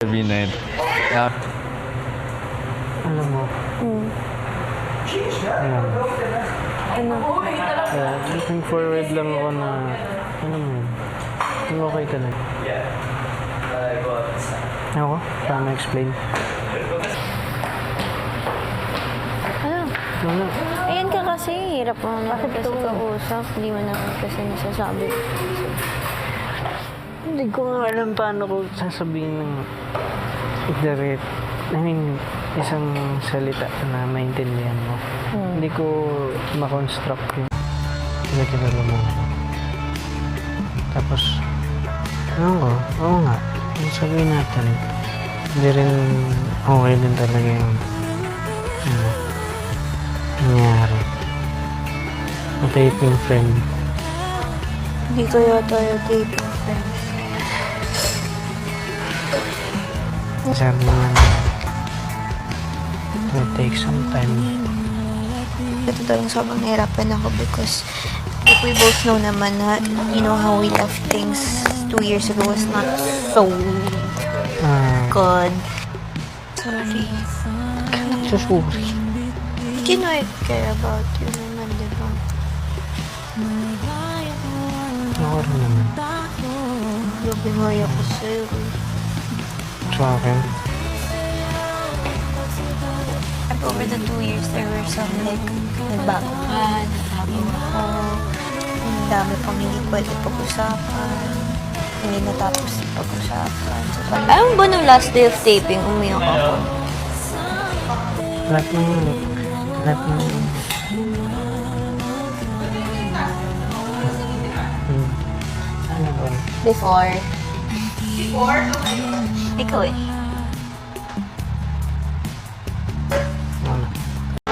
Sabihin na yun. Yeah. Alam mo, ayan. Ano? Kaya looking forward lang ako na, ano mo yun, okay ka na. Ako, paano explain? Ano? Wala. Ayan ka kasi, hirap mo naman kasi kausap. Hindi mo naman kasi nasasabi. Hindi ko nga alam paano ko sasabihin ng direct. I mean, isang salita na maintindihan mo. Hindi ko ma-construct yung kinakilala mo ako. Tapos, oo nga. Yung sabihin natin, hindi rin okay din talaga yung nangyari. Taping friend. Hindi kaya tayo taping friends. Sabi naman, it will take some time. Ito talagang sobrang nahirapan ako because like we both know naman na you know how we left things 2 years ago was not so good. Sorry. Susuri. But you know I care about you naman, di ba? Ako rin naman. Grabe nga ako sa'yo. Sa akin. Over the 2 years, there were some like nagbago ka, nagbago ako. Ang dami pang hindi pwede pag-usapan. Hindi natapos pag-usapan. So, alam mo ba nung last day of taping, umiyak ako? Lahat ng ano ba? Before? Ikaw eh.